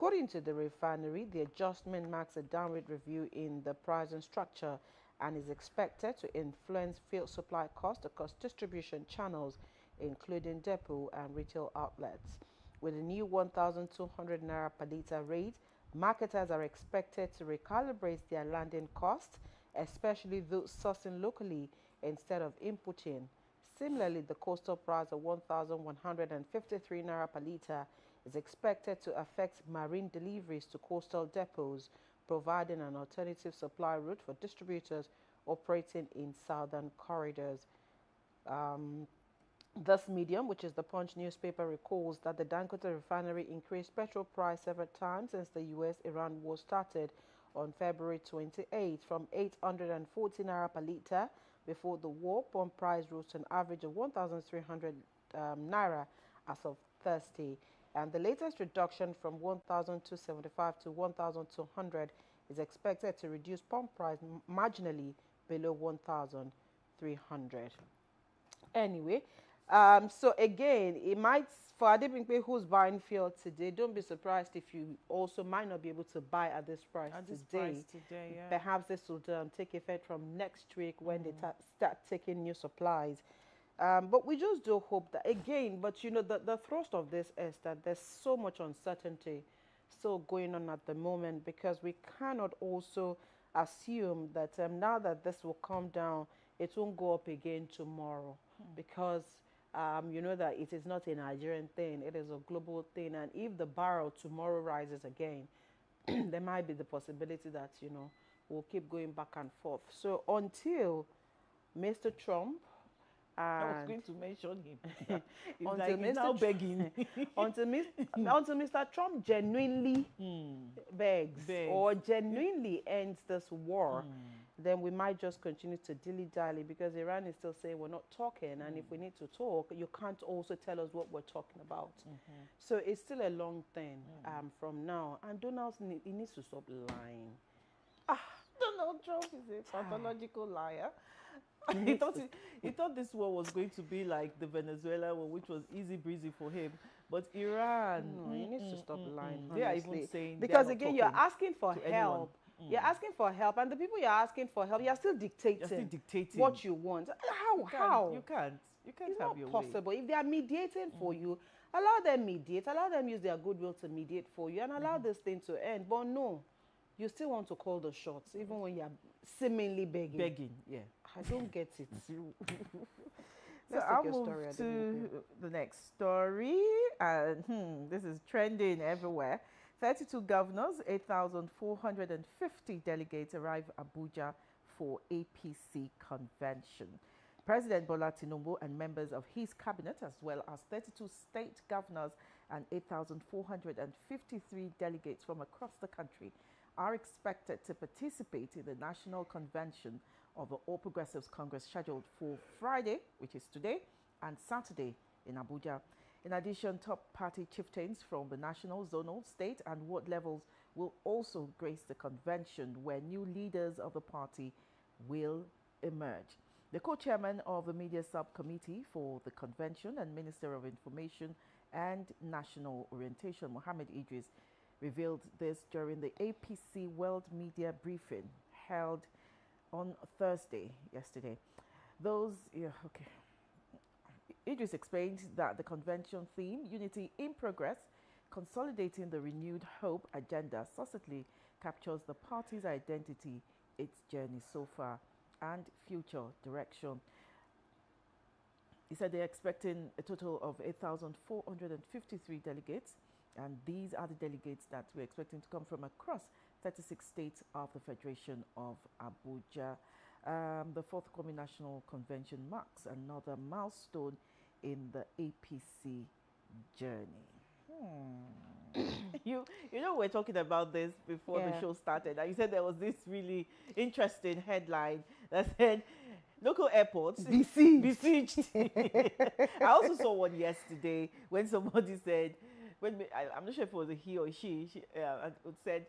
According to the refinery, the adjustment marks a downward review in the pricing structure and is expected to influence fuel supply costs across distribution channels, including depot and retail outlets. With the new 1,200 naira per litre rate, marketers are expected to recalibrate their landing costs, especially those sourcing locally instead of importing. Similarly, the coastal price of 1,153 naira per litre is expected to affect marine deliveries to coastal depots, providing an alternative supply route for distributors operating in southern corridors. Um, this medium, which is the Punch newspaper, recalls that the Dangote refinery increased petrol price several times since the US-Iran war started on February 28 from 840 naira per litre before the war. Pump price rose to an average of 1,300 naira as of Thursday, and the latest reduction from 1,275 to 1,200 is expected to reduce pump price marginally below 1,300. Anyway, so again, it might, for Adebimpe who's buying fuel today, don't be surprised if you also might not be able to buy at this price today. Yeah. Perhaps this will take effect from next week when they start taking new supplies. But we just do hope that, again, but you know, the thrust of this is that there's so much uncertainty still going on at the moment, because we cannot also assume that now that this will come down, it won't go up again tomorrow, because you know that it is not a Nigerian thing, it is a global thing. And if the barrel tomorrow rises again, there might be the possibility that, you know, we'll keep going back and forth. So until Mr. Trump I was and going to mention him. It's until like he's Mr. now begging. until Mr. Trump genuinely begs or Begs. genuinely ends this war, then we might just continue to dilly-dally, because Iran is still saying we're not talking, and if we need to talk, you can't also tell us what we're talking about. So it's still a long thing from now, and Donald he needs to stop lying. Donald Trump is a pathological liar. He He needs thought, to he thought this war was going to be like the Venezuela war, which was easy breezy for him. But Iran, No, he needs to stop lying. they are even Honestly. saying Because they're not again, you're talking asking for to anyone. help. You're asking for help, and the people you're asking for help, you're still dictating, dictating. what you want. How? You can't It's have not your way. possible. If they are mediating for you, allow them mediate. Allow them use their goodwill to mediate for you, and allow this thing to end. But no, you still want to call the shots, even when you're seemingly begging. Begging, yeah. I don't get it. So Let's I'll take your story, move Adebimpe. to the next story. And this is trending everywhere. 32 governors, 8,450 delegates arrive Abuja for APC convention. President Bola Tinubu and members of his cabinet, as well as 32 state governors and 8,453 delegates from across the country, are expected to participate in the national convention of the All Progressives Congress scheduled for Friday, which is today, and Saturday in Abuja. In addition, top party chieftains from the national, zonal, state and ward levels will also grace the convention, where new leaders of the party will emerge. The co-chairman of the media subcommittee for the convention and Minister of Information and National Orientation, Mohammed Idris, revealed this during the APC World Media Briefing held on Thursday, yesterday. Idris explained that the convention theme, Unity in Progress, consolidating the renewed hope agenda, succinctly captures the party's identity, its journey so far, and future direction. He said they're expecting a total of 8,453 delegates, and these are the delegates that we're expecting to come from across 36 states of the Federation of Abuja. The forthcoming national convention marks another milestone in the APC journey. You know, we're talking about this before the show started, and you said there was this really interesting headline that said local airports besieged. I also saw one yesterday when somebody said, I'm not sure if it was a he or she said,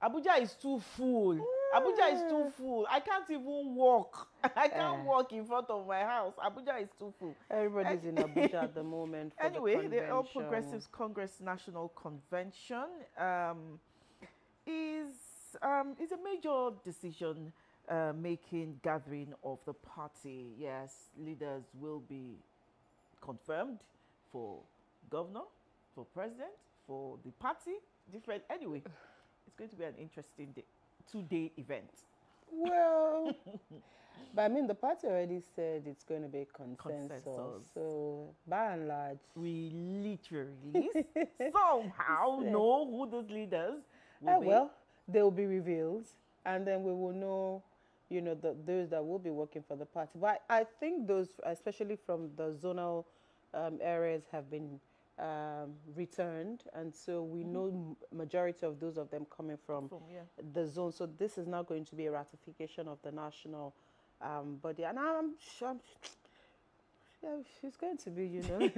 Abuja is too full. Abuja is too full. I can't even walk. I can't walk in front of my house. Abuja is too full. Everybody's in Abuja at the moment for Anyway, the convention. the All Progressives Congress National Convention is a major decision making gathering of the party. Yes, leaders will be confirmed for governor, for president, for the party, different. Anyway, it's going to be an interesting day, 2-day event. Well, but I mean, the party already said it's going to be consensus. So, by and large, we literally somehow know who those leaders will be. Well, they will be revealed, and then we will know, you know, those that will be working for the party. But I think those, especially from the zonal areas, have been returned, and so we know majority of those of them coming from the zone. So this is not going to be a ratification of the national body, and I'm sure it's going to be, you know,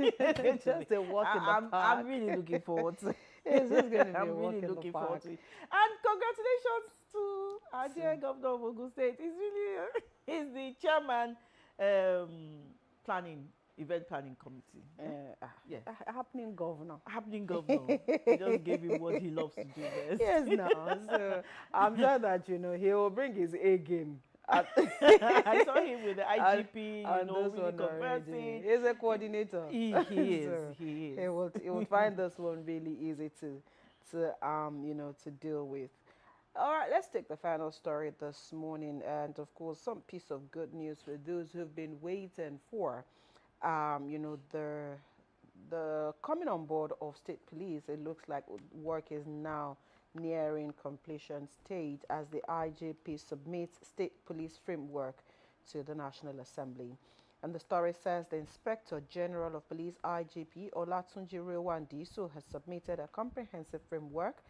just a walk in the park. I'm really looking forward to it. It's just going to be I'm a walk really in looking the park. forward to it. And congratulations to our dear governor of Ogun State. He's really he's the chairman event planning committee. Yeah. Happening governor. Happening governor. He just gave him what he loves to do best. Yes, no. So I'm sure that, you know, he will bring his A game. I saw him with the IGP, you know, really conversing. He's a coordinator. He is. So he is. He will find this one really easy to you know, to deal with. All right, let's take the final story this morning, and of course, some piece of good news for those who've been waiting for. You know, the coming on board of state police. It looks like work is now nearing completion stage as the IGP submits state police framework to the National Assembly. And the story says the Inspector General of Police IGP Olatunji Rewandiso has submitted a comprehensive framework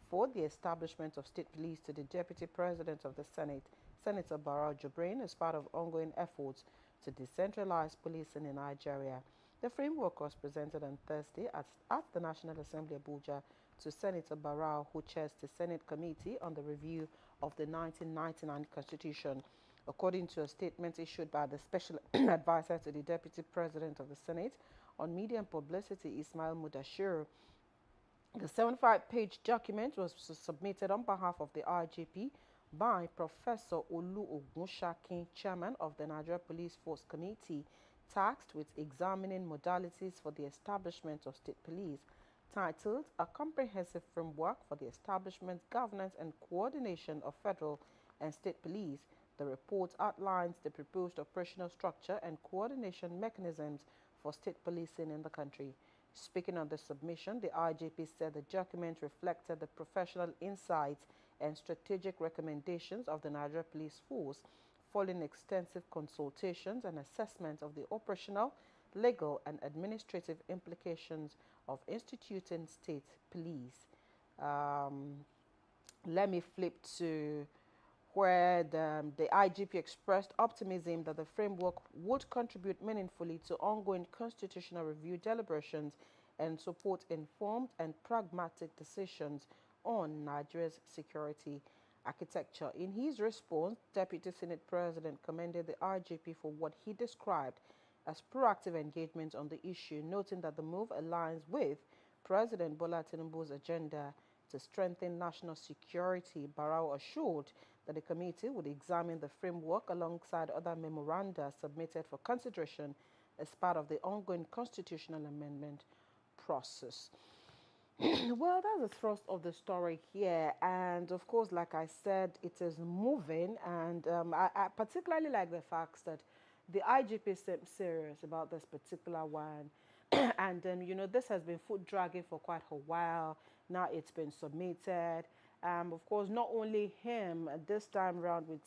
for the establishment of state police to the Deputy President of the Senate, Senator Barrow Jibrin, as part of ongoing efforts to decentralize policing in Nigeria. The framework was presented on Thursday at the National Assembly Abuja to Senator Barrow, who chairs the Senate Committee on the Review of the 1999 Constitution. According to a statement issued by the Special Advisor to the Deputy President of the Senate on Media and Publicity, Ismail Mudashir, the 75-page document was submitted on behalf of the IGP by Professor Olu Ogunshakin, Chairman of the Nigeria Police Force Committee, tasked with examining modalities for the establishment of state police, titled A Comprehensive Framework for the Establishment, Governance and Coordination of Federal and State Police. The report outlines the proposed operational structure and coordination mechanisms for state policing in the country. Speaking on the submission, the IGP said the document reflected the professional insights and strategic recommendations of the Nigeria Police Force following extensive consultations and assessment of the operational, legal and administrative implications of instituting state police. Let me flip to where the IGP expressed optimism that the framework would contribute meaningfully to ongoing constitutional review deliberations and support informed and pragmatic decisions on Nigeria's security architecture. In his response, Deputy Senate President commended the IGP for what he described as proactive engagement on the issue, noting that the move aligns with President Bola Tinubu's agenda to strengthen national security. Barrow assured that the committee would examine the framework alongside other memoranda submitted for consideration as part of the ongoing constitutional amendment process. Well, that's the thrust of the story here, and of course, like I said, it is moving, and I particularly like the fact that the IGP seems serious about this particular one. And you know, this has been foot dragging for quite a while. Now it's been submitted. Of course, not only him, this time around with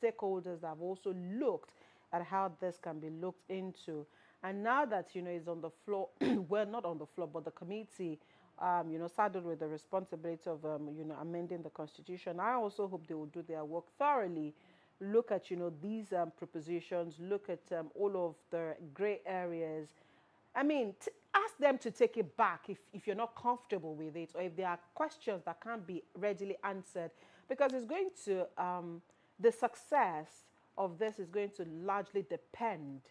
stakeholders that have also looked at how this can be looked into. And now that, you know, it's on the floor, well, not on the floor, but the committee, you know, saddled with the responsibility of, you know, amending the constitution, I also hope they will do their work thoroughly, look at, you know, these propositions, look at all of the gray areas. I mean, ask them to take it back if you're not comfortable with it, or if there are questions that can't be readily answered, because it's going to, the success of this is going to largely depend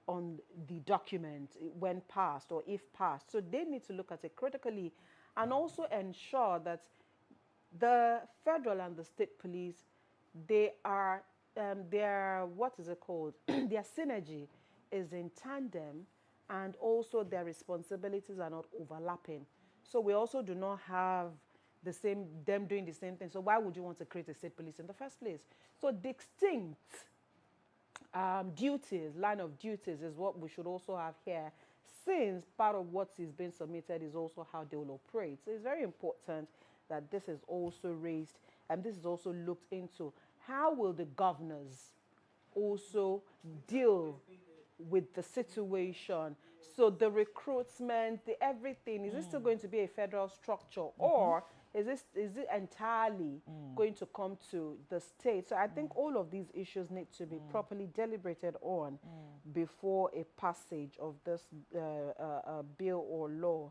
on the document when passed or if passed. So they need to look at it critically and also ensure that the federal and the state police, they are, their, what is it called? Their synergy is in tandem, and also their responsibilities are not overlapping. So we also do not have the same, them doing the same thing. So why would you want to create a state police in the first place? So distinct duties, line of duties is what we should also have here, since part of what is being submitted is also how they will operate. So it's very important that this is also raised, and this is also looked into. How will the governors also deal with the situation? So the recruitment, the everything, is it still going to be a federal structure, or is it entirely going to come to the state? So I think all of these issues need to be properly deliberated on before a passage of this bill or law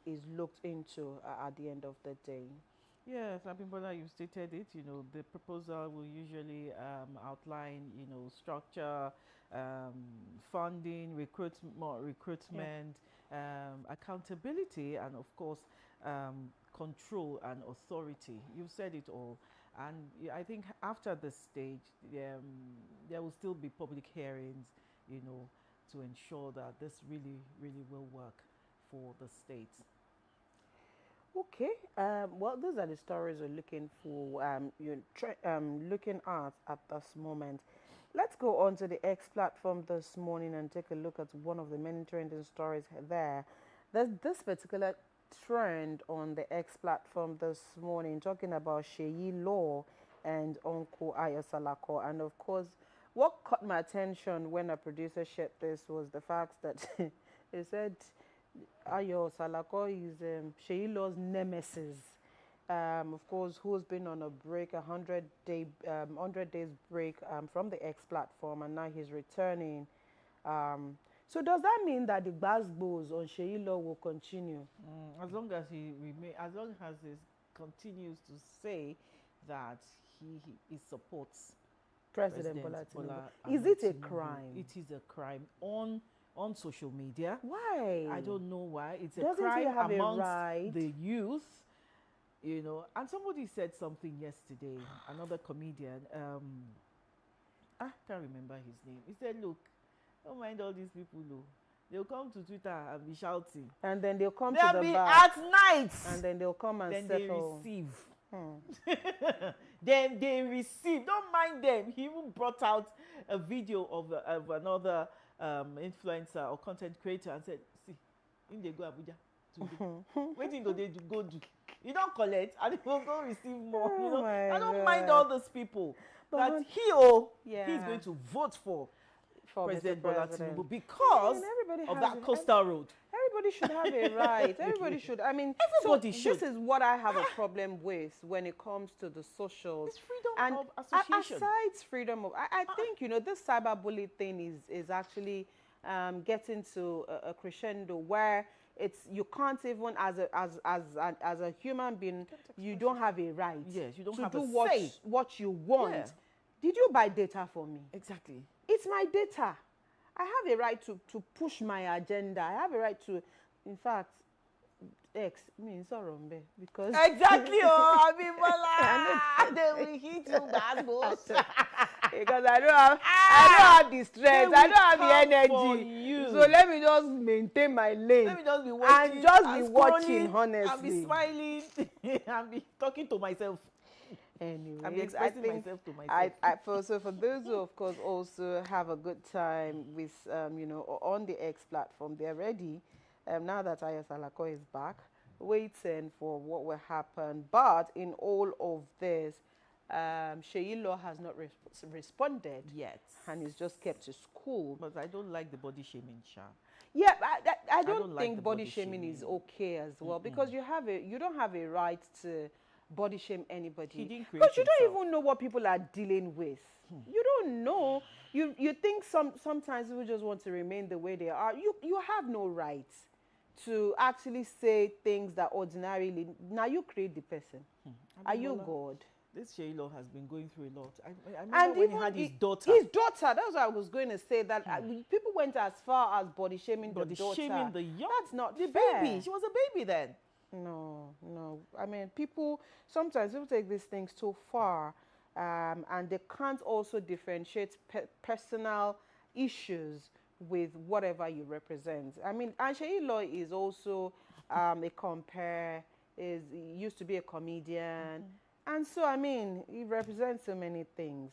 is looked into at the end of the day. Yes, Abimbola, you stated it. You know, the proposal will usually outline, you know, structure, funding, recruitment, accountability, and of course, control and authority. You've said it all. And I think after this stage, there will still be public hearings, you know, to ensure that this really, really will work for the state. Okay. Well, those are the stories we're looking for, looking at this moment. Let's go on to the X platform this morning and take a look at one of the many trending stories there. There's this particular trend on the X platform this morning talking about Seyi Law and Uncle Ayo Salako. And of course, what caught my attention when a producer shared this was the fact that he said Ayo Salako is Seyi Law's nemesis. Of course, who's been on a break, 100 days break from the X platform, and now he's returning. So does that mean that the gbasgbos on Seyi Law will continue? As long as as long as he continues to say that he supports President Bola Tinubu. Is it a crime? It is a crime on social media. Why? I don't know why. It's Doesn't a crime he have amongst a right? the youth. You know, and somebody said something yesterday, another comedian, I can't remember his name. He said, look, don't mind all these people, though. They'll come to Twitter and be shouting. And then they'll come to They'll the be bar. at night. And then they'll come and then settle. they receive. Then they receive. Don't mind them. He even brought out a video of another influencer or content creator and said, see, in they go Abuja today. Waiting till they go do. You don't collect and you will go receive more. Oh, you know, I don't God. mind all those people. But That yeah. he's going to vote for For President Mr. Bola President. Tinubu because everybody of has that it. coastal road. Everybody should have a right. Everybody should. I mean, Everybody so should. This is what I have a problem with when it comes to the socials. It's freedom And of association. aside freedom of, I think, you know, this cyberbully thing is actually getting to a crescendo where you can't even as a human being, you don't have a right. Yes, you don't to have do a say. what you want. Yeah. Did you buy data for me? Exactly. It's my data. I have a right to push my agenda. I have a right to, in fact, X means Orombe because Exactly. Oh, Abimbola. They will hit you, bad boss. because I don't have the strength. I don't have the energy. You. So let me just maintain my lane. Let me just be watching. And just be and watching, scrolling, honestly. And be smiling. And be talking to myself. Anyways, I'll be expressing myself to myself. So for those who, of course, also have a good time with, you know, on the X platform, they're ready. Now that Ayo Salako is back, waiting for what will happen. But in all of this, Seyi Law has not responded Yet. and is just kept to school. But I don't like the body shaming, Sha. Yeah, I don't like think the body body shaming is shaming. okay as well, because you don't have a right to body shame anybody. He didn't create Because you don't himself. even know what people are dealing with. You don't know. You think sometimes people just want to remain the way they are. You have no right. to actually say things that ordinarily, now you create the person. Are you Abimbola, God? this Sheilo has been going through a lot. I remember And when he even had his daughter. His daughter, that's what I was going to say, that people went as far as body shaming the Body daughter. shaming the young, That's not the fair. baby. She was a baby then. No, no. I mean, sometimes people take these things too far, and they can't also differentiate personal issues with whatever you represent. I mean, Anshe Eloy is also a compare, he used to be a comedian. And so, I mean, he represents so many things.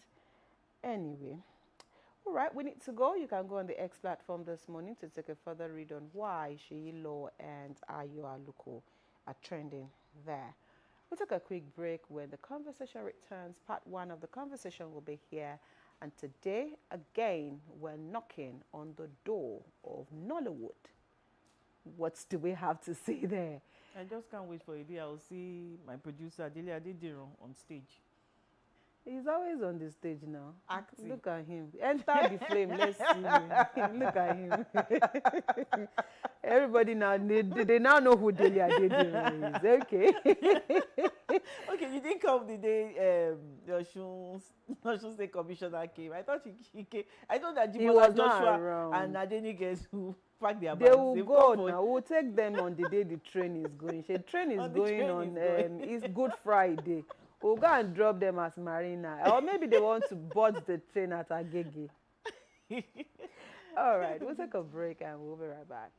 Anyway, all right, we need to go. You can go on the X platform this morning to take a further read on why Sheyi Law and Ayo Aluko are trending there. We'll take a quick break. When the conversation returns, part 1 of the conversation will be here. And today, again, we're knocking on the door of Nollywood. What do we have to say there? I just can't wait for a day. I'll see my producer, Dele Adediran, on stage. He's always on the stage now. Acting. Look at him. Enter the flame. Let's see him. Look at him. Everybody now, they now know who Dele Adediran is. Okay. Okay, you didn't come the day Osun State Commissioner came. I thought he came. I thought that Jibola Joshua and Adenike who pack their bags. They will go now. We'll take them on the day the train is going. The train is going on it's Good Friday. We'll go and drop them as Marina. Or maybe they want to board the train at Agege. All right, we'll take a break and we'll be right back.